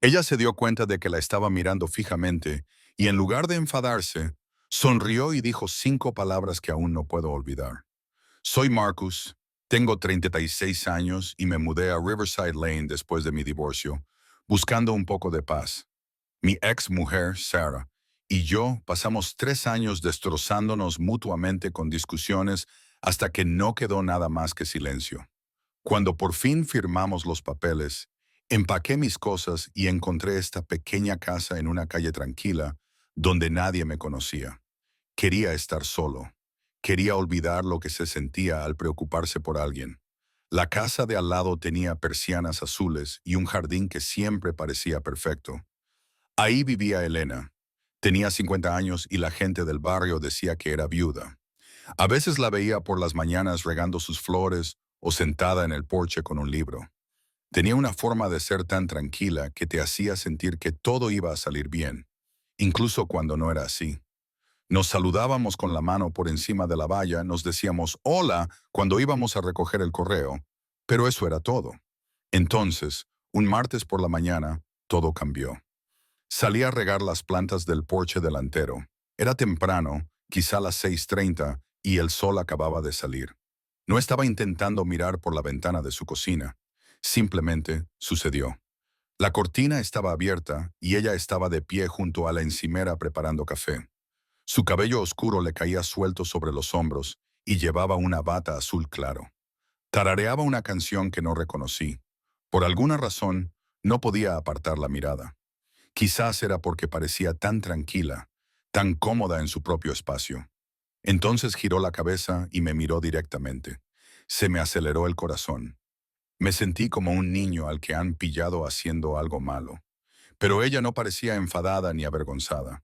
Ella se dio cuenta de que la estaba mirando fijamente y en lugar de enfadarse, sonrió y dijo 5 palabras que aún no puedo olvidar. Soy Marcus, tengo 36 años y me mudé a Riverside Lane después de mi divorcio, buscando un poco de paz. Mi ex mujer, Sarah, y yo pasamos 3 años destrozándonos mutuamente con discusiones hasta que no quedó nada más que silencio. Cuando por fin firmamos los papeles, empaqué mis cosas y encontré esta pequeña casa en una calle tranquila donde nadie me conocía. Quería estar solo. Quería olvidar lo que se sentía al preocuparse por alguien. La casa de al lado tenía persianas azules y un jardín que siempre parecía perfecto. Ahí vivía Elena. Tenía 50 años y la gente del barrio decía que era viuda. A veces la veía por las mañanas regando sus flores o sentada en el porche con un libro. Tenía una forma de ser tan tranquila que te hacía sentir que todo iba a salir bien, incluso cuando no era así. Nos saludábamos con la mano por encima de la valla, nos decíamos hola cuando íbamos a recoger el correo, pero eso era todo. Entonces, un martes por la mañana, todo cambió. Salí a regar las plantas del porche delantero. Era temprano, quizá las 6:30, y el sol acababa de salir. No estaba intentando mirar por la ventana de su cocina. Simplemente sucedió. La cortina estaba abierta y ella estaba de pie junto a la encimera preparando café. Su cabello oscuro le caía suelto sobre los hombros y llevaba una bata azul claro. Tarareaba una canción que no reconocí. Por alguna razón, no podía apartar la mirada. Quizás era porque parecía tan tranquila, tan cómoda en su propio espacio. Entonces giró la cabeza y me miró directamente. Se me aceleró el corazón. Me sentí como un niño al que han pillado haciendo algo malo. Pero ella no parecía enfadada ni avergonzada.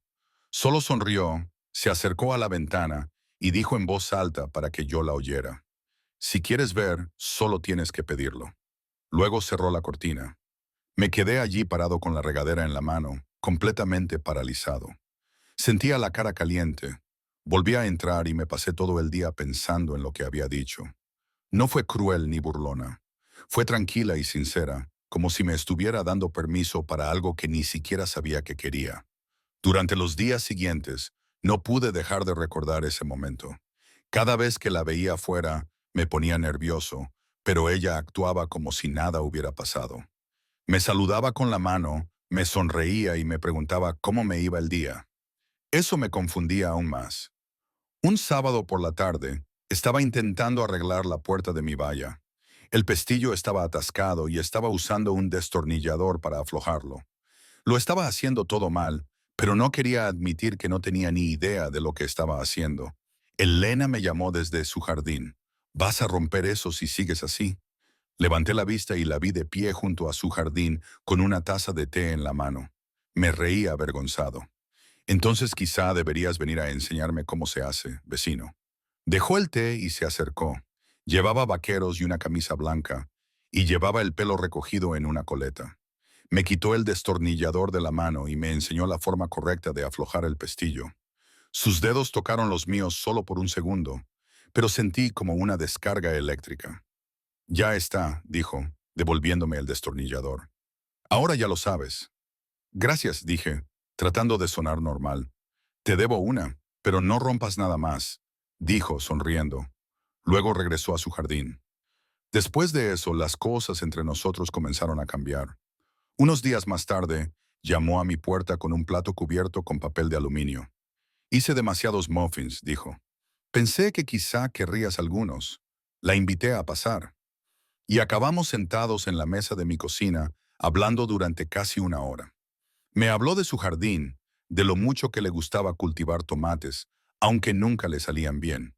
Solo sonrió, se acercó a la ventana y dijo en voz alta para que yo la oyera. Si quieres ver, solo tienes que pedirlo. Luego cerró la cortina. Me quedé allí parado con la regadera en la mano, completamente paralizado. Sentía la cara caliente. Volví a entrar y me pasé todo el día pensando en lo que había dicho. No fue cruel ni burlona. Fue tranquila y sincera, como si me estuviera dando permiso para algo que ni siquiera sabía que quería. Durante los días siguientes, no pude dejar de recordar ese momento. Cada vez que la veía afuera, me ponía nervioso, pero ella actuaba como si nada hubiera pasado. Me saludaba con la mano, me sonreía y me preguntaba cómo me iba el día. Eso me confundía aún más. Un sábado por la tarde, estaba intentando arreglar la puerta de mi valla. El pestillo estaba atascado y estaba usando un destornillador para aflojarlo. Lo estaba haciendo todo mal, pero no quería admitir que no tenía ni idea de lo que estaba haciendo. Elena me llamó desde su jardín. «Vas a romper eso si sigues así». Levanté la vista y la vi de pie junto a su jardín con una taza de té en la mano. Me reí avergonzado. «Entonces quizá deberías venir a enseñarme cómo se hace, vecino». Dejó el té y se acercó. Llevaba vaqueros y una camisa blanca, y llevaba el pelo recogido en una coleta. Me quitó el destornillador de la mano y me enseñó la forma correcta de aflojar el pestillo. Sus dedos tocaron los míos solo por un segundo, pero sentí como una descarga eléctrica. «Ya está», dijo, devolviéndome el destornillador. «Ahora ya lo sabes». «Gracias», dije, tratando de sonar normal. «Te debo una, pero no rompas nada más», dijo, sonriendo. Luego regresó a su jardín. Después de eso, las cosas entre nosotros comenzaron a cambiar. Unos días más tarde, llamó a mi puerta con un plato cubierto con papel de aluminio. «Hice demasiados muffins», dijo. «Pensé que quizá querrías algunos». La invité a pasar. Y acabamos sentados en la mesa de mi cocina, hablando durante casi una hora. Me habló de su jardín, de lo mucho que le gustaba cultivar tomates, aunque nunca le salían bien.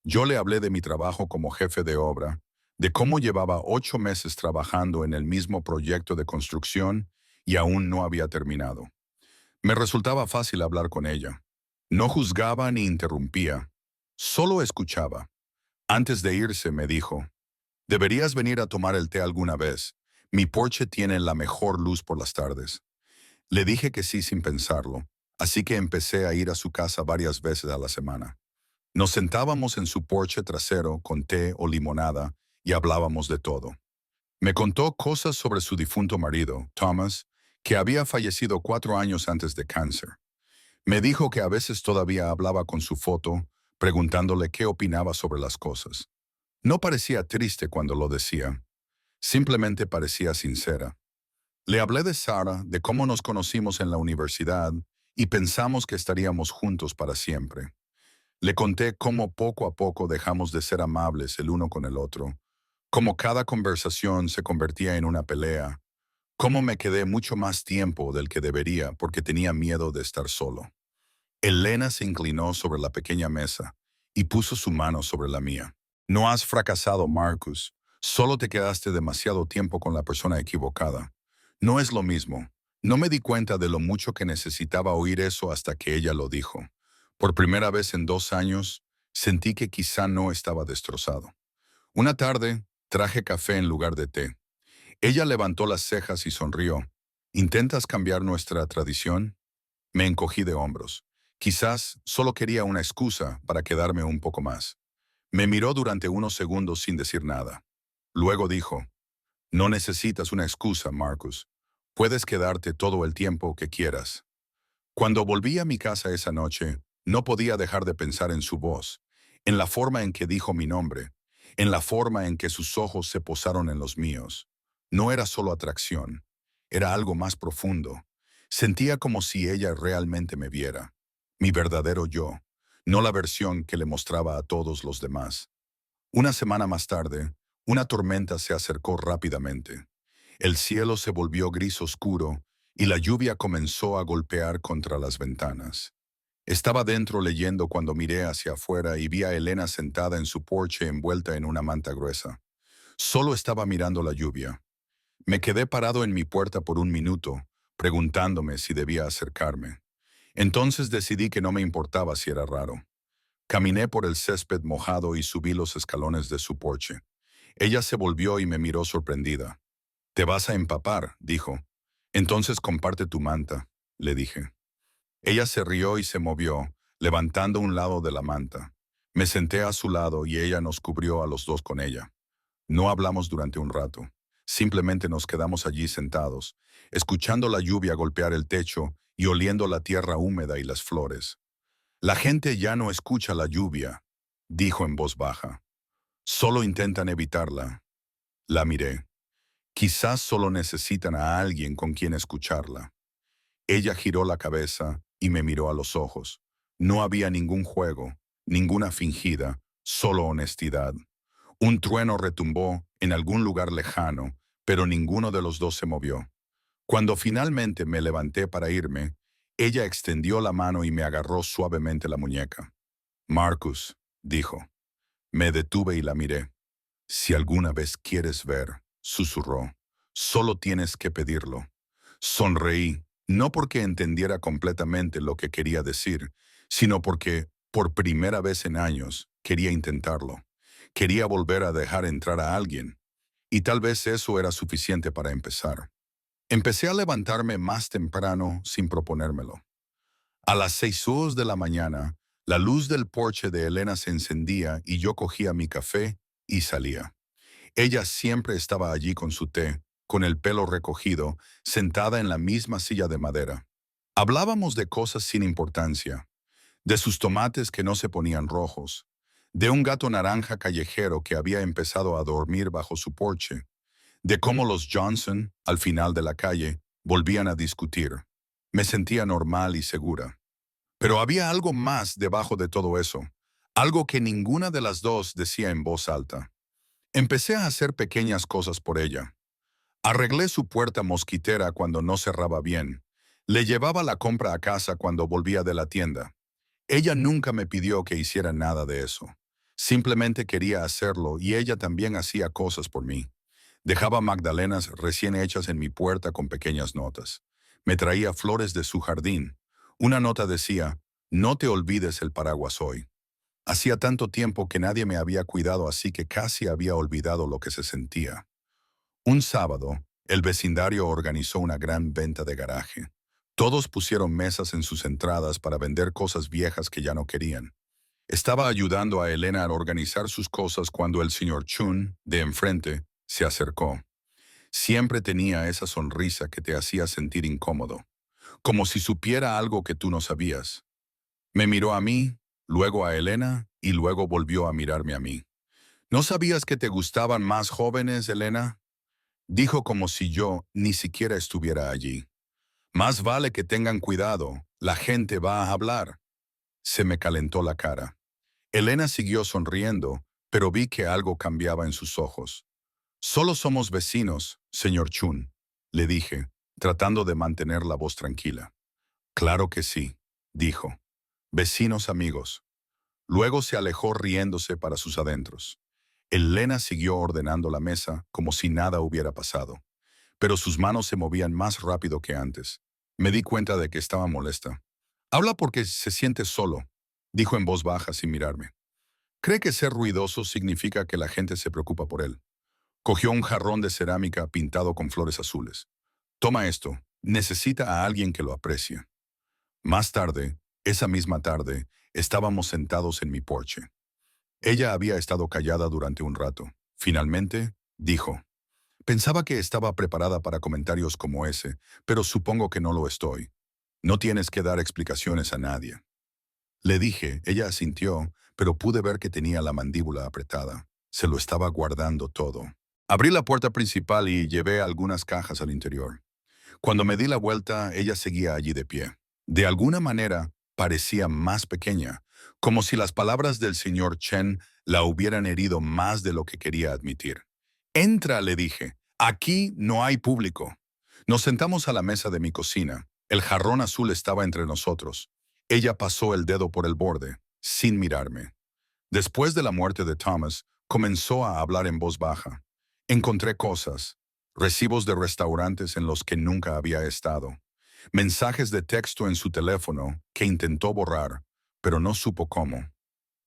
Yo le hablé de mi trabajo como jefe de obra, de cómo llevaba 8 meses trabajando en el mismo proyecto de construcción y aún no había terminado. Me resultaba fácil hablar con ella. No juzgaba ni interrumpía, solo escuchaba. Antes de irse me dijo: «Deberías venir a tomar el té alguna vez. Mi porche tiene la mejor luz por las tardes». Le dije que sí sin pensarlo, así que empecé a ir a su casa varias veces a la semana. Nos sentábamos en su porche trasero con té o limonada y hablábamos de todo. Me contó cosas sobre su difunto marido, Thomas, que había fallecido 4 años antes de cáncer. Me dijo que a veces todavía hablaba con su foto, preguntándole qué opinaba sobre las cosas. No parecía triste cuando lo decía, simplemente parecía sincera. Le hablé de Sara, de cómo nos conocimos en la universidad y pensamos que estaríamos juntos para siempre. Le conté cómo poco a poco dejamos de ser amables el uno con el otro, cómo cada conversación se convertía en una pelea, cómo me quedé mucho más tiempo del que debería porque tenía miedo de estar solo. Elena se inclinó sobre la pequeña mesa y puso su mano sobre la mía. No has fracasado, Marcus. Solo te quedaste demasiado tiempo con la persona equivocada. No es lo mismo. No me di cuenta de lo mucho que necesitaba oír eso hasta que ella lo dijo. Por primera vez en 2 años, sentí que quizá no estaba destrozado. Una tarde, traje café en lugar de té. Ella levantó las cejas y sonrió. ¿Intentas cambiar nuestra tradición? Me encogí de hombros. Quizás solo quería una excusa para quedarme un poco más. Me miró durante unos segundos sin decir nada. Luego dijo, no necesitas una excusa, Marcus. Puedes quedarte todo el tiempo que quieras. Cuando volví a mi casa esa noche, no podía dejar de pensar en su voz, en la forma en que dijo mi nombre, en la forma en que sus ojos se posaron en los míos. No era solo atracción, era algo más profundo. Sentía como si ella realmente me viera, mi verdadero yo, no la versión que le mostraba a todos los demás. Una semana más tarde, una tormenta se acercó rápidamente. El cielo se volvió gris oscuro y la lluvia comenzó a golpear contra las ventanas. Estaba dentro leyendo cuando miré hacia afuera y vi a Elena sentada en su porche envuelta en una manta gruesa. Solo estaba mirando la lluvia. Me quedé parado en mi puerta por un minuto, preguntándome si debía acercarme. Entonces decidí que no me importaba si era raro. Caminé por el césped mojado y subí los escalones de su porche. Ella se volvió y me miró sorprendida. «Te vas a empapar», dijo. «Entonces comparte tu manta», le dije. Ella se rió y se movió, levantando un lado de la manta. Me senté a su lado y ella nos cubrió a los dos con ella. No hablamos durante un rato. Simplemente nos quedamos allí sentados, escuchando la lluvia golpear el techo y oliendo la tierra húmeda y las flores. «La gente ya no escucha la lluvia», dijo en voz baja. «Solo intentan evitarla». La miré. Quizás solo necesitan a alguien con quien escucharla. Ella giró la cabeza y me miró a los ojos. No había ningún juego, ninguna fingida, solo honestidad. Un trueno retumbó en algún lugar lejano, pero ninguno de los dos se movió. Cuando finalmente me levanté para irme, ella extendió la mano y me agarró suavemente la muñeca. «Marcus», dijo. Me detuve y la miré. «Si alguna vez quieres ver», susurró, «solo tienes que pedirlo». Sonreí, no porque entendiera completamente lo que quería decir, sino porque, por primera vez en años, quería intentarlo. Quería volver a dejar entrar a alguien. Y tal vez eso era suficiente para empezar. Empecé a levantarme más temprano sin proponérmelo. A las 6 de la mañana, la luz del porche de Elena se encendía y yo cogía mi café y salía. Ella siempre estaba allí con su té, con el pelo recogido, sentada en la misma silla de madera. Hablábamos de cosas sin importancia, de sus tomates que no se ponían rojos, de un gato naranja callejero que había empezado a dormir bajo su porche, de cómo los Johnson, al final de la calle, volvían a discutir. Me sentía normal y segura. Pero había algo más debajo de todo eso, algo que ninguna de las dos decía en voz alta. Empecé a hacer pequeñas cosas por ella. Arreglé su puerta mosquitera cuando no cerraba bien. Le llevaba la compra a casa cuando volvía de la tienda. Ella nunca me pidió que hiciera nada de eso. Simplemente quería hacerlo y ella también hacía cosas por mí. Dejaba magdalenas recién hechas en mi puerta con pequeñas notas. Me traía flores de su jardín. Una nota decía, «No te olvides el paraguas hoy». Hacía tanto tiempo que nadie me había cuidado, así que casi había olvidado lo que se sentía. Un sábado, el vecindario organizó una gran venta de garaje. Todos pusieron mesas en sus entradas para vender cosas viejas que ya no querían. Estaba ayudando a Elena a organizar sus cosas cuando el señor Chun, de enfrente, se acercó. Siempre tenía esa sonrisa que te hacía sentir incómodo, como si supiera algo que tú no sabías. Me miró a mí, luego a Elena y luego volvió a mirarme a mí. ¿No sabías que te gustaban más jóvenes, Elena? Dijo como si yo ni siquiera estuviera allí. Más vale que tengan cuidado, la gente va a hablar. Se me calentó la cara. Elena siguió sonriendo, pero vi que algo cambiaba en sus ojos. Solo somos vecinos, señor Chun, le dije, tratando de mantener la voz tranquila. Claro que sí, dijo. Vecinos amigos. Luego se alejó riéndose para sus adentros. Elena siguió ordenando la mesa como si nada hubiera pasado, pero sus manos se movían más rápido que antes. Me di cuenta de que estaba molesta. Habla porque se siente solo, dijo en voz baja sin mirarme. Cree que ser ruidoso significa que la gente se preocupa por él. Cogió un jarrón de cerámica pintado con flores azules. Toma esto, necesita a alguien que lo aprecie. Más tarde, esa misma tarde, estábamos sentados en mi porche. Ella había estado callada durante un rato. Finalmente, dijo, pensaba que estaba preparada para comentarios como ese, pero supongo que no lo estoy. No tienes que dar explicaciones a nadie. Le dije, ella asintió, pero pude ver que tenía la mandíbula apretada. Se lo estaba guardando todo. Abrí la puerta principal y llevé algunas cajas al interior. Cuando me di la vuelta, ella seguía allí de pie. De alguna manera, parecía más pequeña, como si las palabras del señor Chen la hubieran herido más de lo que quería admitir. Entra, le dije. Aquí no hay público. Nos sentamos a la mesa de mi cocina. El jarrón azul estaba entre nosotros. Ella pasó el dedo por el borde, sin mirarme. Después de la muerte de Thomas, comenzó a hablar en voz baja. Encontré cosas, recibos de restaurantes en los que nunca había estado, mensajes de texto en su teléfono que intentó borrar, pero no supo cómo.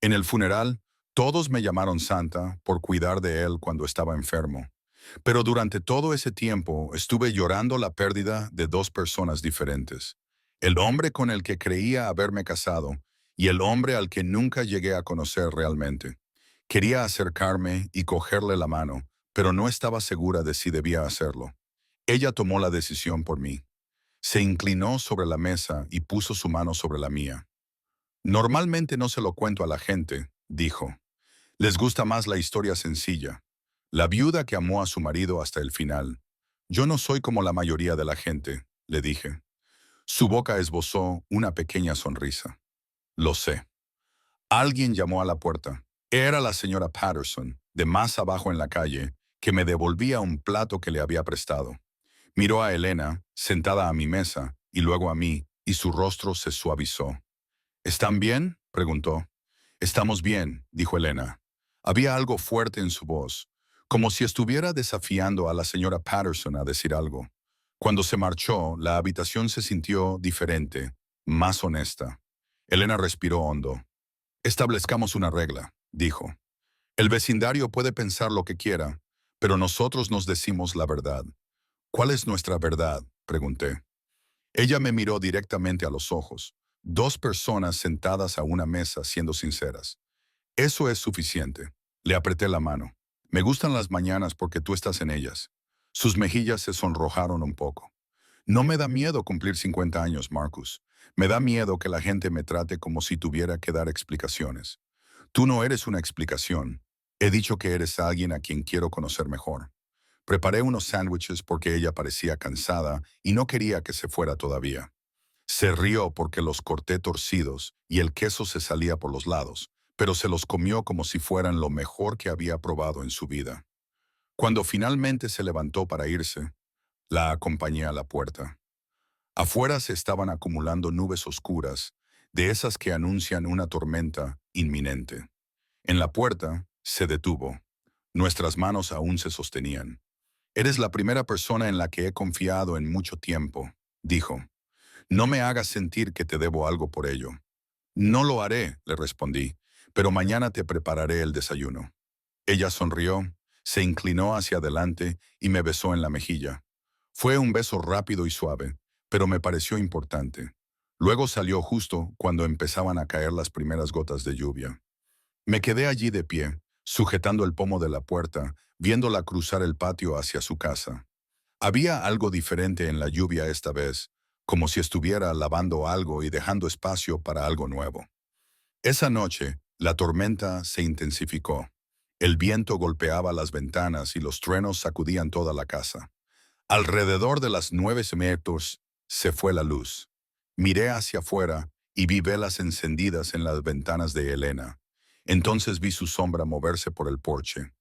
En el funeral, todos me llamaron Santa por cuidar de él cuando estaba enfermo. Pero durante todo ese tiempo estuve llorando la pérdida de dos personas diferentes. El hombre con el que creía haberme casado y el hombre al que nunca llegué a conocer realmente. Quería acercarme y cogerle la mano, pero no estaba segura de si debía hacerlo. Ella tomó la decisión por mí. Se inclinó sobre la mesa y puso su mano sobre la mía. Normalmente no se lo cuento a la gente, dijo. Les gusta más la historia sencilla. La viuda que amó a su marido hasta el final. Yo no soy como la mayoría de la gente, le dije. Su boca esbozó una pequeña sonrisa. Lo sé. Alguien llamó a la puerta. Era la señora Patterson, de más abajo en la calle, que me devolvía un plato que le había prestado. Miró a Elena, sentada a mi mesa, y luego a mí, y su rostro se suavizó. ¿Están bien?, preguntó. Estamos bien, dijo Elena. Había algo fuerte en su voz, como si estuviera desafiando a la señora Patterson a decir algo. Cuando se marchó, la habitación se sintió diferente, más honesta. Elena respiró hondo. Establezcamos una regla, dijo. El vecindario puede pensar lo que quiera, pero nosotros nos decimos la verdad. ¿Cuál es nuestra verdad?, pregunté. Ella me miró directamente a los ojos. Dos personas sentadas a una mesa siendo sinceras. Eso es suficiente. Le apreté la mano. Me gustan las mañanas porque tú estás en ellas. Sus mejillas se sonrojaron un poco. No me da miedo cumplir 50 años, Marcus. Me da miedo que la gente me trate como si tuviera que dar explicaciones. Tú no eres una explicación. He dicho que eres alguien a quien quiero conocer mejor. Preparé unos sándwiches porque ella parecía cansada y no quería que se fuera todavía. Se rió porque los corté torcidos y el queso se salía por los lados, pero se los comió como si fueran lo mejor que había probado en su vida. Cuando finalmente se levantó para irse, la acompañé a la puerta. Afuera se estaban acumulando nubes oscuras, de esas que anuncian una tormenta inminente. En la puerta se detuvo. Nuestras manos aún se sostenían. Eres la primera persona en la que he confiado en mucho tiempo, dijo. No me hagas sentir que te debo algo por ello. No lo haré, le respondí, pero mañana te prepararé el desayuno. Ella sonrió, se inclinó hacia adelante y me besó en la mejilla. Fue un beso rápido y suave, pero me pareció importante. Luego salió justo cuando empezaban a caer las primeras gotas de lluvia. Me quedé allí de pie, sujetando el pomo de la puerta, viéndola cruzar el patio hacia su casa. Había algo diferente en la lluvia esta vez, como si estuviera lavando algo y dejando espacio para algo nuevo. Esa noche, la tormenta se intensificó. El viento golpeaba las ventanas y los truenos sacudían toda la casa. Alrededor de las 9 metros se fue la luz. Miré hacia afuera y vi velas encendidas en las ventanas de Elena. Entonces vi su sombra moverse por el porche.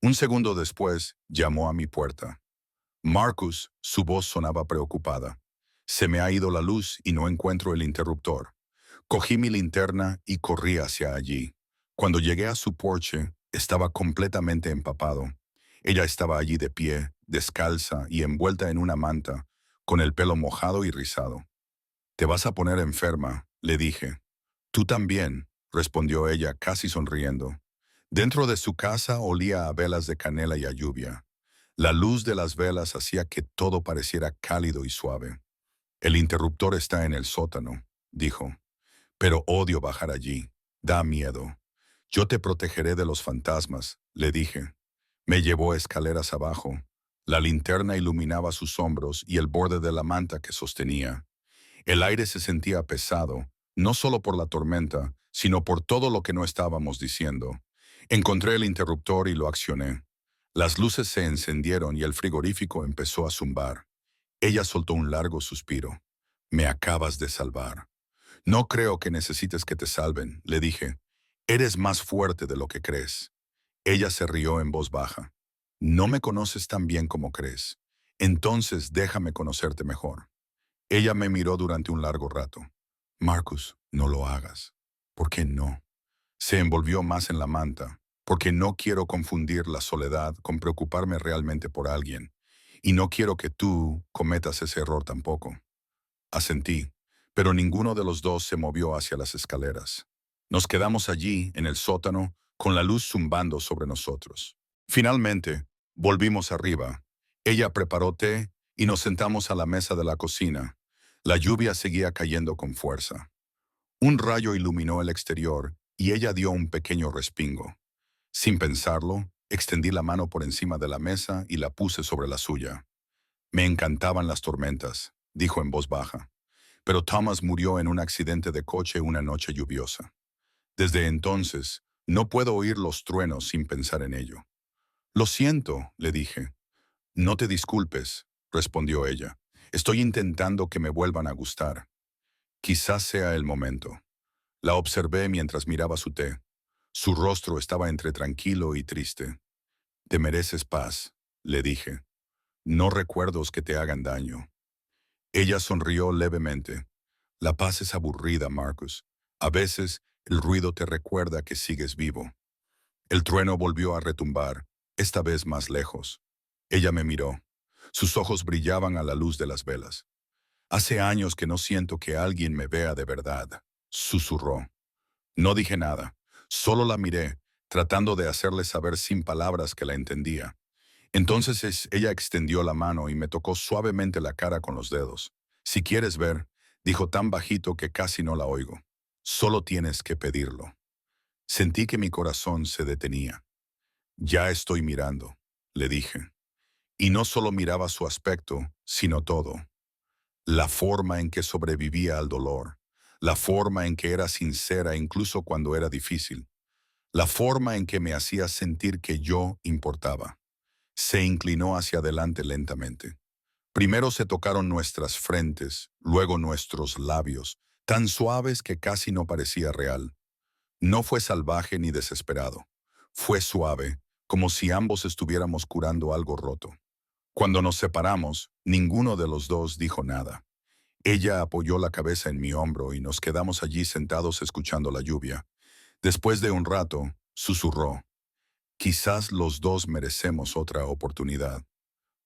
Un segundo después, llamó a mi puerta. Marcus, su voz sonaba preocupada. Se me ha ido la luz y no encuentro el interruptor. Cogí mi linterna y corrí hacia allí. Cuando llegué a su porche, estaba completamente empapado. Ella estaba allí de pie, descalza y envuelta en una manta, con el pelo mojado y rizado. «Te vas a poner enferma», le dije. «Tú también», respondió ella casi sonriendo. Dentro de su casa olía a velas de canela y a lluvia. La luz de las velas hacía que todo pareciera cálido y suave. «El interruptor está en el sótano», dijo. «Pero odio bajar allí. Da miedo». «Yo te protegeré de los fantasmas», le dije. Me llevó escaleras abajo. La linterna iluminaba sus hombros y el borde de la manta que sostenía. El aire se sentía pesado, no solo por la tormenta, sino por todo lo que no estábamos diciendo. Encontré el interruptor y lo accioné. Las luces se encendieron y el frigorífico empezó a zumbar. Ella soltó un largo suspiro. «Me acabas de salvar». «No creo que necesites que te salven», le dije. «Eres más fuerte de lo que crees». Ella se rió en voz baja. «No me conoces tan bien como crees. Entonces déjame conocerte mejor». Ella me miró durante un largo rato. «Marcus, no lo hagas». «¿Por qué no?» Se envolvió más en la manta. «Porque no quiero confundir la soledad con preocuparme realmente por alguien. Y no quiero que tú cometas ese error tampoco». Asentí, pero ninguno de los dos se movió hacia las escaleras. Nos quedamos allí, en el sótano, con la luz zumbando sobre nosotros. Finalmente, volvimos arriba. Ella preparó té y nos sentamos a la mesa de la cocina. La lluvia seguía cayendo con fuerza. Un rayo iluminó el exterior y ella dio un pequeño respingo. Sin pensarlo, extendí la mano por encima de la mesa y la puse sobre la suya. «Me encantaban las tormentas», dijo en voz baja. «Pero Thomas murió en un accidente de coche una noche lluviosa. Desde entonces, no puedo oír los truenos sin pensar en ello». «Lo siento», le dije. «No te disculpes», respondió ella. «Estoy intentando que me vuelvan a gustar. Quizás sea el momento». La observé mientras miraba su té. Su rostro estaba entre tranquilo y triste. «Te mereces paz», le dije. «No recuerdos que te hagan daño». Ella sonrió levemente. «La paz es aburrida, Marcus. A veces el ruido te recuerda que sigues vivo». El trueno volvió a retumbar, esta vez más lejos. Ella me miró. Sus ojos brillaban a la luz de las velas. «Hace años que no siento que alguien me vea de verdad», susurró. No dije nada, solo la miré, tratando de hacerle saber sin palabras que la entendía. Entonces ella extendió la mano y me tocó suavemente la cara con los dedos. «Si quieres ver», dijo tan bajito que casi no la oigo. «Solo tienes que pedirlo». Sentí que mi corazón se detenía. «Ya estoy mirando», le dije. Y no solo miraba su aspecto, sino todo. La forma en que sobrevivía al dolor, la forma en que era sincera incluso cuando era difícil, la forma en que me hacía sentir que yo importaba. Se inclinó hacia adelante lentamente. Primero se tocaron nuestras frentes, luego nuestros labios, tan suaves que casi no parecía real. No fue salvaje ni desesperado. Fue suave, como si ambos estuviéramos curando algo roto. Cuando nos separamos, ninguno de los dos dijo nada. Ella apoyó la cabeza en mi hombro y nos quedamos allí sentados escuchando la lluvia. Después de un rato, susurró: «Quizás los dos merecemos otra oportunidad».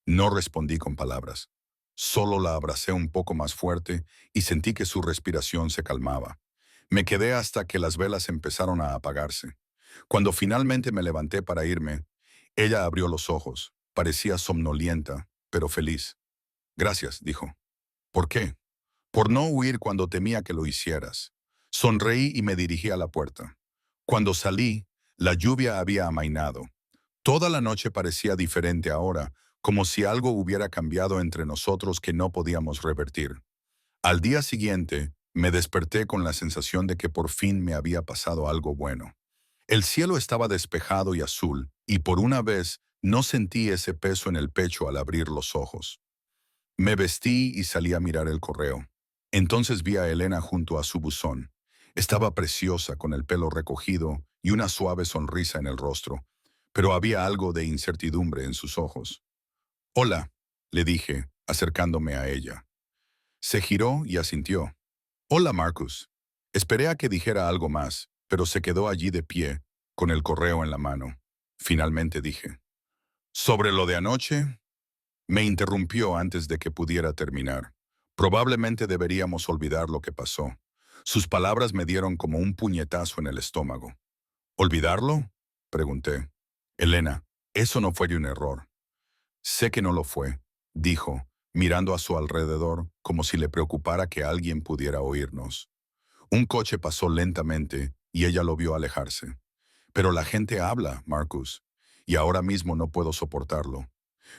No respondí con palabras. Solo la abracé un poco más fuerte y sentí que su respiración se calmaba. Me quedé hasta que las velas empezaron a apagarse. Cuando finalmente me levanté para irme, ella abrió los ojos. Parecía somnolienta, pero feliz. «Gracias», dijo. «¿Por qué?» «Por no huir cuando temía que lo hicieras». Sonreí y me dirigí a la puerta. Cuando salí, la lluvia había amainado. Toda la noche parecía diferente ahora, como si algo hubiera cambiado entre nosotros que no podíamos revertir. Al día siguiente, me desperté con la sensación de que por fin me había pasado algo bueno. El cielo estaba despejado y azul, y por una vez no sentí ese peso en el pecho al abrir los ojos. Me vestí y salí a mirar el correo. Entonces vi a Elena junto a su buzón. Estaba preciosa con el pelo recogido y una suave sonrisa en el rostro, pero había algo de incertidumbre en sus ojos. Hola, le dije, acercándome a ella. Se giró y asintió. Hola, Marcus. Esperé a que dijera algo más, pero se quedó allí de pie, con el correo en la mano. Finalmente dije. Sobre lo de anoche, me interrumpió antes de que pudiera terminar. Probablemente deberíamos olvidar lo que pasó. Sus palabras me dieron como un puñetazo en el estómago. ¿Olvidarlo? Pregunté. Elena, eso no fue un error. Sé que no lo fue, dijo, mirando a su alrededor como si le preocupara que alguien pudiera oírnos. Un coche pasó lentamente y ella lo vio alejarse. Pero la gente habla, Marcus, y ahora mismo no puedo soportarlo.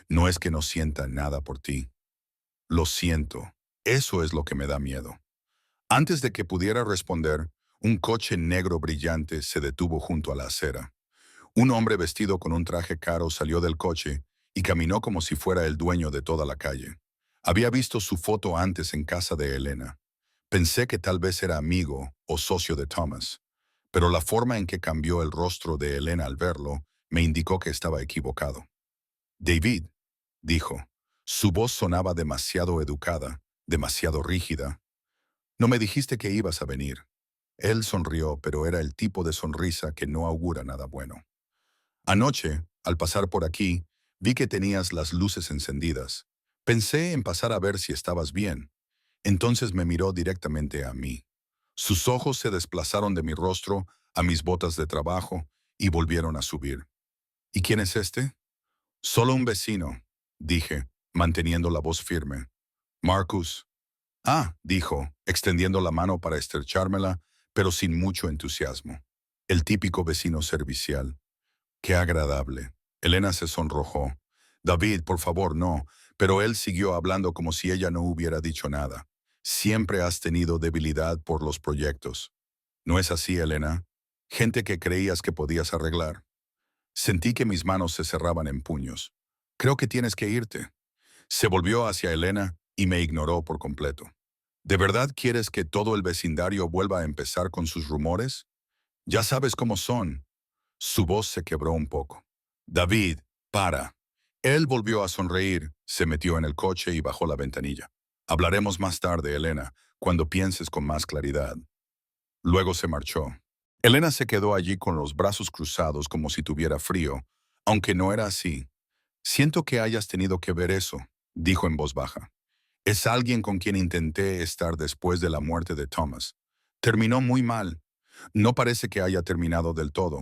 No es que no sienta nada por ti. Lo siento. Eso es lo que me da miedo. Antes de que pudiera responder, un coche negro brillante se detuvo junto a la acera. Un hombre vestido con un traje caro salió del coche y caminó como si fuera el dueño de toda la calle. Había visto su foto antes en casa de Elena. Pensé que tal vez era amigo o socio de Thomas, pero la forma en que cambió el rostro de Elena al verlo me indicó que estaba equivocado. David, dijo. Su voz sonaba demasiado educada, demasiado rígida. No me dijiste que ibas a venir. Él sonrió, pero era el tipo de sonrisa que no augura nada bueno. Anoche, al pasar por aquí, vi que tenías las luces encendidas. Pensé en pasar a ver si estabas bien. Entonces me miró directamente a mí. Sus ojos se desplazaron de mi rostro a mis botas de trabajo y volvieron a subir. ¿Y quién es este? Solo un vecino, dije, manteniendo la voz firme. Marcus. Ah, dijo, extendiendo la mano para estrechármela, pero sin mucho entusiasmo. El típico vecino servicial. Qué agradable. Elena se sonrojó. David, por favor, no. Pero él siguió hablando como si ella no hubiera dicho nada. Siempre has tenido debilidad por los proyectos. ¿No es así, Elena? Gente que creías que podías arreglar. Sentí que mis manos se cerraban en puños. Creo que tienes que irte. Se volvió hacia Elena y me ignoró por completo. ¿De verdad quieres que todo el vecindario vuelva a empezar con sus rumores? Ya sabes cómo son. Su voz se quebró un poco. David, para. Él volvió a sonreír, se metió en el coche y bajó la ventanilla. Hablaremos más tarde, Elena, cuando pienses con más claridad. Luego se marchó. Elena se quedó allí con los brazos cruzados como si tuviera frío, aunque no era así. Siento que hayas tenido que ver eso, dijo en voz baja. Es alguien con quien intenté estar después de la muerte de Thomas. Terminó muy mal. No parece que haya terminado del todo.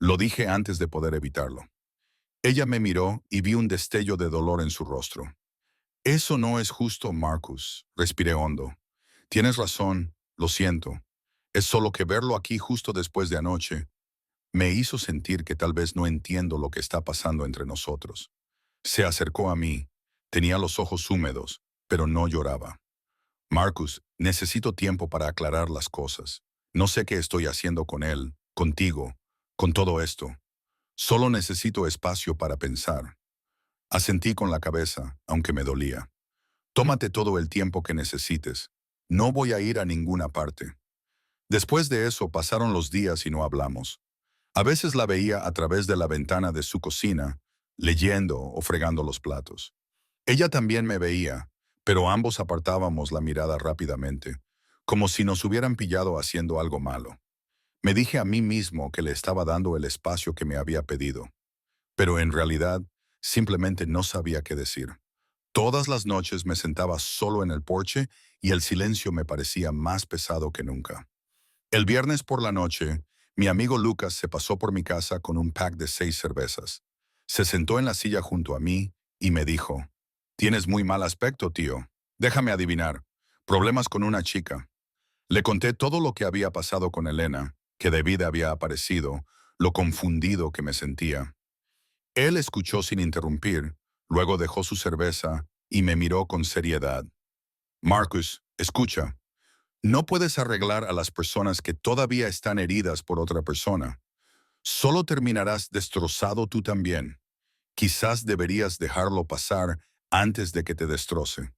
Lo dije antes de poder evitarlo. Ella me miró y vi un destello de dolor en su rostro. Eso no es justo, Marcus. Respiré hondo. Tienes razón, lo siento. Es solo que verlo aquí justo después de anoche me hizo sentir que tal vez no entiendo lo que está pasando entre nosotros. Se acercó a mí. Tenía los ojos húmedos, pero no lloraba. Marcus, necesito tiempo para aclarar las cosas. No sé qué estoy haciendo con él, contigo, con todo esto. Solo necesito espacio para pensar. Asentí con la cabeza, aunque me dolía. Tómate todo el tiempo que necesites. No voy a ir a ninguna parte. Después de eso pasaron los días y no hablamos. A veces la veía a través de la ventana de su cocina, leyendo o fregando los platos. Ella también me veía, pero ambos apartábamos la mirada rápidamente, como si nos hubieran pillado haciendo algo malo. Me dije a mí mismo que le estaba dando el espacio que me había pedido, pero en realidad simplemente no sabía qué decir. Todas las noches me sentaba solo en el porche y el silencio me parecía más pesado que nunca. El viernes por la noche, mi amigo Lucas se pasó por mi casa con un pack de 6 cervezas. Se sentó en la silla junto a mí y me dijo, «Tienes muy mal aspecto, tío. Déjame adivinar. Problemas con una chica». Le conté todo lo que había pasado con Elena, que David había aparecido, lo confundido que me sentía. Él escuchó sin interrumpir, Luego dejó su cerveza y me miró con seriedad. Marcus, escucha, no puedes arreglar a las personas que todavía están heridas por otra persona. Solo terminarás destrozado tú también. Quizás deberías dejarlo pasar antes de que te destroce.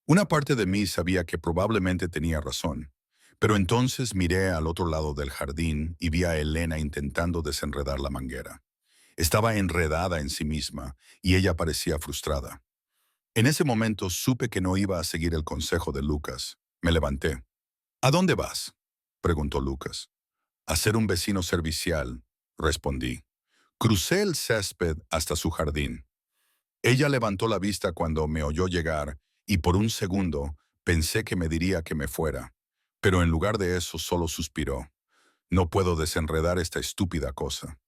Una parte de mí sabía que probablemente tenía razón, pero entonces miré al otro lado del jardín y vi a Elena intentando desenredar la manguera. Estaba enredada en sí misma y ella parecía frustrada. En ese momento supe que no iba a seguir el consejo de Lucas. Me levanté. ¿A dónde vas?, preguntó Lucas. A ser un vecino servicial, respondí. Crucé el césped hasta su jardín. Ella levantó la vista cuando me oyó llegar y por un segundo pensé que me diría que me fuera, pero en lugar de eso solo suspiró. No puedo desenredar esta estúpida cosa.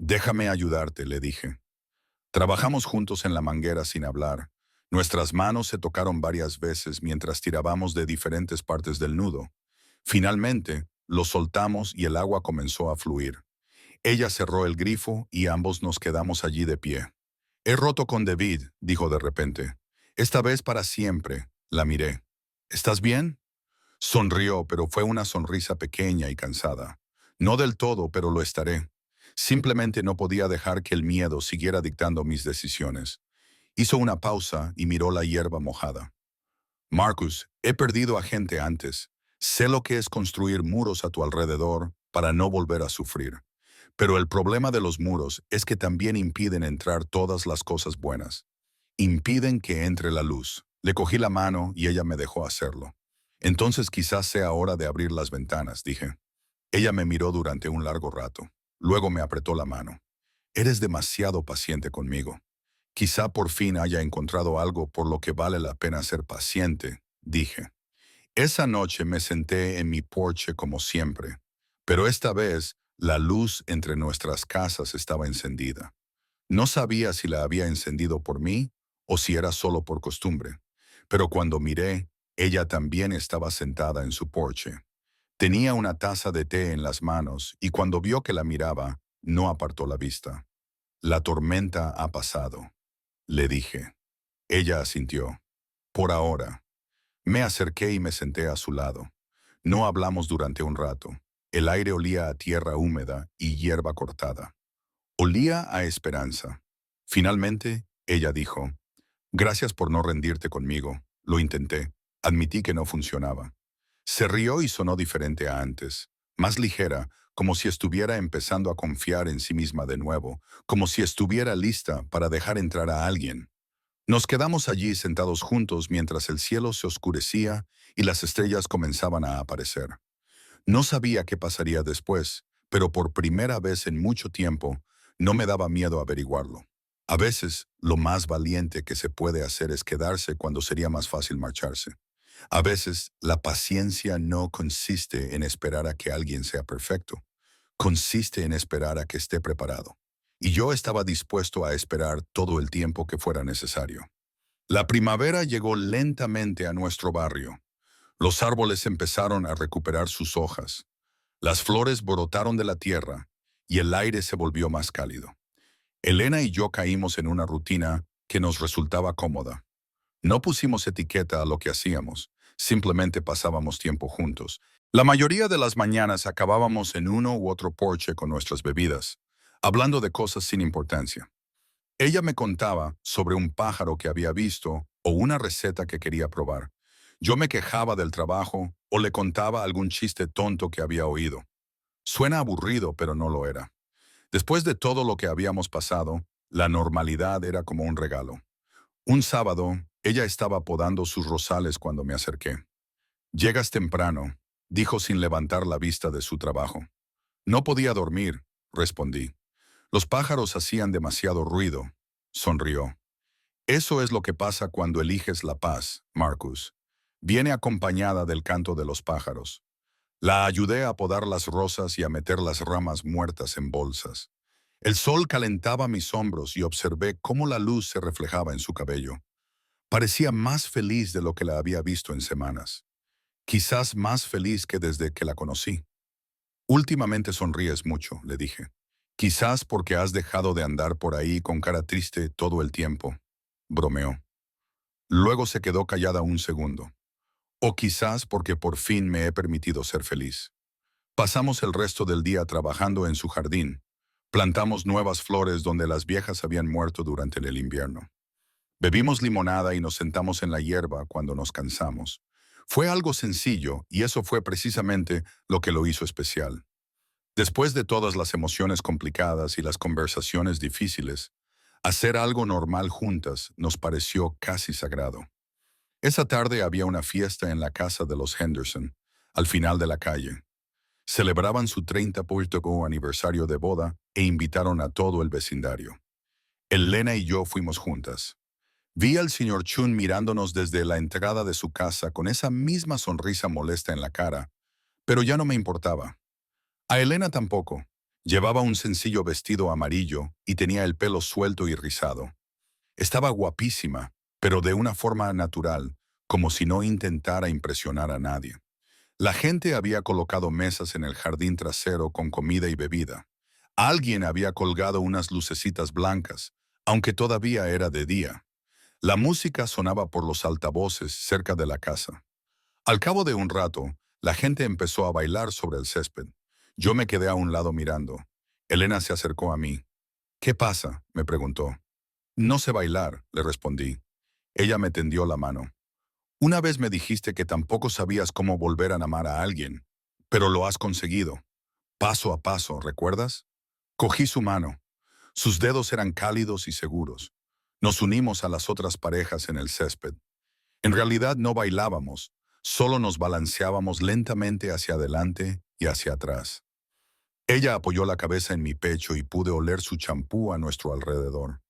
Déjame ayudarte, le dije. Trabajamos juntos en la manguera sin hablar. Nuestras manos se tocaron varias veces mientras tirábamos de diferentes partes del nudo. Finalmente, lo soltamos y el agua comenzó a fluir. Ella cerró el grifo y ambos nos quedamos allí de pie. He roto con David, dijo de repente. Esta vez para siempre. La miré. ¿Estás bien? Sonrió, pero fue una sonrisa pequeña y cansada. No del todo, pero lo estaré. Simplemente no podía dejar que el miedo siguiera dictando mis decisiones. Hizo una pausa y miró la hierba mojada. Marcus, he perdido a gente antes. Sé lo que es construir muros a tu alrededor para no volver a sufrir. Pero el problema de los muros es que también impiden entrar todas las cosas buenas. Impiden que entre la luz. Le cogí la mano y ella me dejó hacerlo. Entonces quizás sea hora de abrir las ventanas, dije. Ella me miró durante un largo rato. Luego me apretó la mano. Eres demasiado paciente conmigo. Quizá por fin haya encontrado algo por lo que vale la pena ser paciente, dije. Esa noche me senté en mi porche como siempre, pero esta vez la luz entre nuestras casas estaba encendida. No sabía si la había encendido por mí o si era solo por costumbre, pero cuando miré, ella también estaba sentada en su porche. Tenía una taza de té en las manos y cuando vio que la miraba, no apartó la vista. La tormenta ha pasado, le dije. Ella asintió. Por ahora. Me acerqué y me senté a su lado. No hablamos durante un rato. El aire olía a tierra húmeda y hierba cortada. Olía a esperanza. Finalmente, ella dijo, gracias por no rendirte conmigo. Lo intenté. Admití que no funcionaba. Se rió y sonó diferente a antes, más ligera, como si estuviera empezando a confiar en sí misma de nuevo, como si estuviera lista para dejar entrar a alguien. Nos quedamos allí sentados juntos mientras el cielo se oscurecía y las estrellas comenzaban a aparecer. No sabía qué pasaría después, pero por primera vez en mucho tiempo no me daba miedo averiguarlo. A veces, lo más valiente que se puede hacer es quedarse cuando sería más fácil marcharse. A veces, la paciencia no consiste en esperar a que alguien sea perfecto. Consiste en esperar a que esté preparado. Y yo estaba dispuesto a esperar todo el tiempo que fuera necesario. La primavera llegó lentamente a nuestro barrio. Los árboles empezaron a recuperar sus hojas. Las flores brotaron de la tierra y el aire se volvió más cálido. Elena y yo caímos en una rutina que nos resultaba cómoda. No pusimos etiqueta a lo que hacíamos, simplemente pasábamos tiempo juntos. La mayoría de las mañanas acabábamos en uno u otro porche con nuestras bebidas, hablando de cosas sin importancia. Ella me contaba sobre un pájaro que había visto o una receta que quería probar. Yo me quejaba del trabajo o le contaba algún chiste tonto que había oído. Suena aburrido, pero no lo era. Después de todo lo que habíamos pasado, la normalidad era como un regalo. Un sábado, ella estaba podando sus rosales cuando me acerqué. «Llegas temprano», dijo sin levantar la vista de su trabajo. «No podía dormir», respondí. «Los pájaros hacían demasiado ruido», sonrió. «Eso es lo que pasa cuando eliges la paz, Marcus. Viene acompañada del canto de los pájaros». La ayudé a podar las rosas y a meter las ramas muertas en bolsas. El sol calentaba mis hombros y observé cómo la luz se reflejaba en su cabello. Parecía más feliz de lo que la había visto en semanas. Quizás más feliz que desde que la conocí. «Últimamente sonríes mucho», le dije. «Quizás porque has dejado de andar por ahí con cara triste todo el tiempo». bromeó. Luego se quedó callada un segundo. O quizás porque por fin me he permitido ser feliz. Pasamos el resto del día trabajando en su jardín. Plantamos nuevas flores donde las viejas habían muerto durante el invierno. Bebimos limonada y nos sentamos en la hierba cuando nos cansamos. Fue algo sencillo y eso fue precisamente lo que lo hizo especial. Después de todas las emociones complicadas y las conversaciones difíciles, hacer algo normal juntas nos pareció casi sagrado. Esa tarde había una fiesta en la casa de los Henderson, al final de la calle. Celebraban su 30º aniversario de boda e invitaron a todo el vecindario. Elena y yo fuimos juntas. Vi al señor Chun mirándonos desde la entrada de su casa con esa misma sonrisa molesta en la cara, pero ya no me importaba. A Elena tampoco. Llevaba un sencillo vestido amarillo y tenía el pelo suelto y rizado. Estaba guapísima, pero de una forma natural, como si no intentara impresionar a nadie. La gente había colocado mesas en el jardín trasero con comida y bebida. Alguien había colgado unas lucecitas blancas, aunque todavía era de día. La música sonaba por los altavoces cerca de la casa. Al cabo de un rato, la gente empezó a bailar sobre el césped. Yo me quedé a un lado mirando. Elena se acercó a mí. «¿Qué pasa?», me preguntó. «No sé bailar», le respondí. Ella me tendió la mano. «Una vez me dijiste que tampoco sabías cómo volver a amar a alguien, pero lo has conseguido. Paso a paso, ¿recuerdas?». Cogí su mano. Sus dedos eran cálidos y seguros. Nos unimos a las otras parejas en el césped. En realidad no bailábamos, solo nos balanceábamos lentamente hacia adelante y hacia atrás. Ella apoyó la cabeza en mi pecho y pude oler su champú a nuestro alrededor.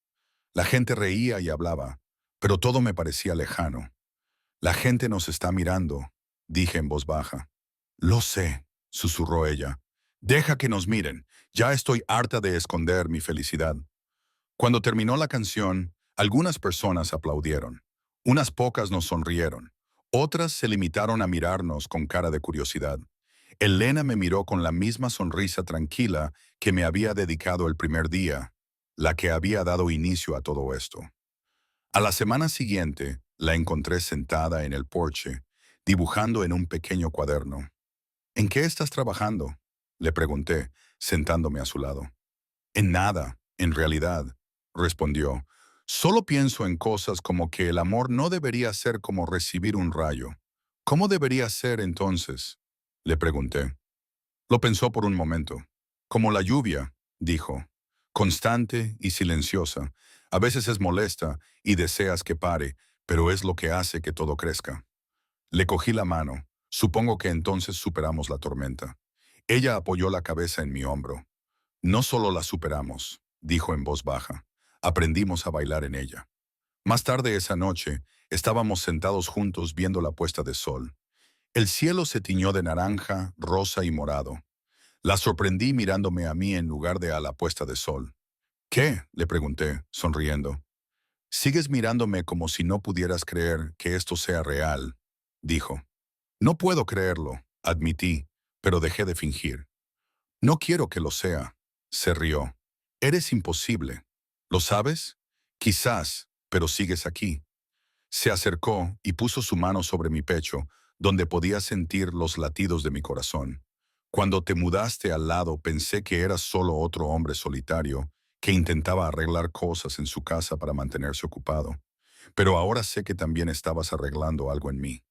La gente reía y hablaba, pero todo me parecía lejano. «La gente nos está mirando», dije en voz baja. «Lo sé», susurró ella. «Deja que nos miren. Ya estoy harta de esconder mi felicidad». Cuando terminó la canción, algunas personas aplaudieron. Unas pocas nos sonrieron. Otras se limitaron a mirarnos con cara de curiosidad. Elena me miró con la misma sonrisa tranquila que me había dedicado el primer día, la que había dado inicio a todo esto. A la semana siguiente, la encontré sentada en el porche, dibujando en un pequeño cuaderno. «¿En qué estás trabajando?», le pregunté, sentándome a su lado. «En nada, en realidad», respondió. «Solo pienso en cosas como que el amor no debería ser como recibir un rayo». «¿Cómo debería ser entonces?», le pregunté. Lo pensó por un momento. «Como la lluvia», dijo. «Constante y silenciosa. A veces es molesta y deseas que pare, pero es lo que hace que todo crezca». Le cogí la mano. Supongo que entonces superamos la tormenta. Ella apoyó la cabeza en mi hombro. «No solo la superamos», dijo en voz baja. «Aprendimos a bailar en ella». Más tarde esa noche, estábamos sentados juntos viendo la puesta de sol. El cielo se tiñó de naranja, rosa y morado. La sorprendí mirándome a mí en lugar de a la puesta de sol. «¿Qué?», le pregunté, sonriendo. «Sigues mirándome como si no pudieras creer que esto sea real», dijo. «No puedo creerlo», admití, pero dejé de fingir. «No quiero que lo sea», se rió. «Eres imposible. ¿Lo sabes? Quizás, pero sigues aquí». Se acercó y puso su mano sobre mi pecho, donde podía sentir los latidos de mi corazón. «Cuando te mudaste al lado pensé que eras solo otro hombre solitario que intentaba arreglar cosas en su casa para mantenerse ocupado. Pero ahora sé que también estabas arreglando algo en mí.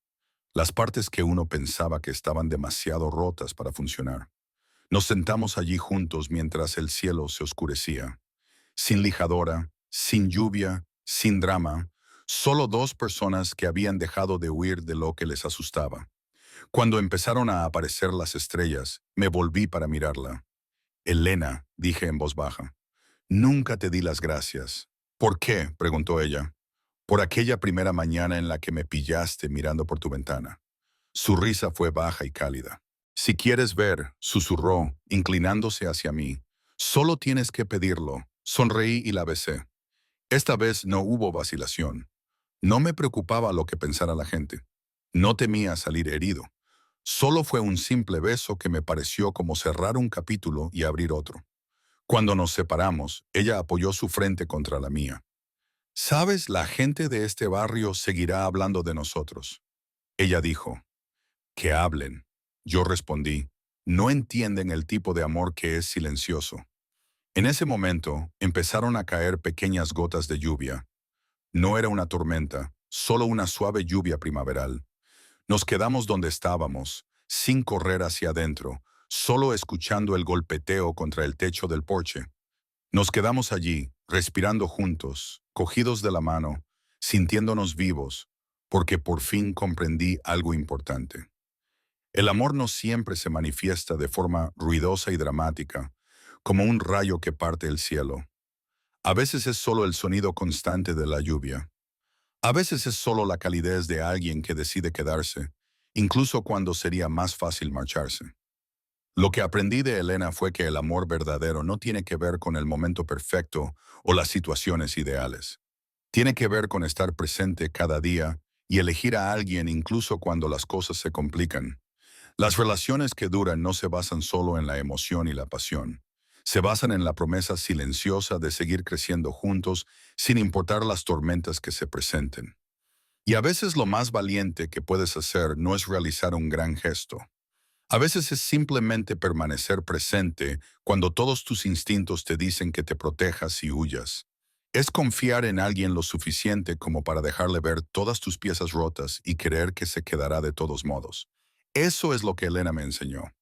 Las partes que uno pensaba que estaban demasiado rotas para funcionar». Nos sentamos allí juntos mientras el cielo se oscurecía. Sin lijadora, sin lluvia, sin drama, solo dos personas que habían dejado de huir de lo que les asustaba. Cuando empezaron a aparecer las estrellas, me volví para mirarla. «Elena», dije en voz baja, «nunca te di las gracias». «¿Por qué?», preguntó ella. «Por aquella primera mañana en la que me pillaste mirando por tu ventana». Su risa fue baja y cálida. «Si quieres ver», susurró, inclinándose hacia mí, «solo tienes que pedirlo». Sonreí y la besé. Esta vez no hubo vacilación. No me preocupaba lo que pensara la gente. No temía salir herido. Solo fue un simple beso que me pareció como cerrar un capítulo y abrir otro. Cuando nos separamos, ella apoyó su frente contra la mía. Sabes, la gente de este barrio seguirá hablando de nosotros. Ella dijo, que hablen. Yo respondí, no entienden el tipo de amor que es silencioso. En ese momento empezaron a caer pequeñas gotas de lluvia. No era una tormenta, solo una suave lluvia primaveral. Nos quedamos donde estábamos, sin correr hacia adentro, solo escuchando el golpeteo contra el techo del porche. Nos quedamos allí, respirando juntos, cogidos de la mano, sintiéndonos vivos, porque por fin comprendí algo importante. El amor no siempre se manifiesta de forma ruidosa y dramática, como un rayo que parte el cielo. A veces es solo el sonido constante de la lluvia. A veces es solo la calidez de alguien que decide quedarse, incluso cuando sería más fácil marcharse. Lo que aprendí de Elena fue que el amor verdadero no tiene que ver con el momento perfecto o las situaciones ideales. Tiene que ver con estar presente cada día y elegir a alguien incluso cuando las cosas se complican. Las relaciones que duran no se basan solo en la emoción y la pasión. Se basan en la promesa silenciosa de seguir creciendo juntos sin importar las tormentas que se presenten. Y a veces lo más valiente que puedes hacer no es realizar un gran gesto. A veces es simplemente permanecer presente cuando todos tus instintos te dicen que te protejas y huyas. Es confiar en alguien lo suficiente como para dejarle ver todas tus piezas rotas y creer que se quedará de todos modos. Eso es lo que Elena me enseñó.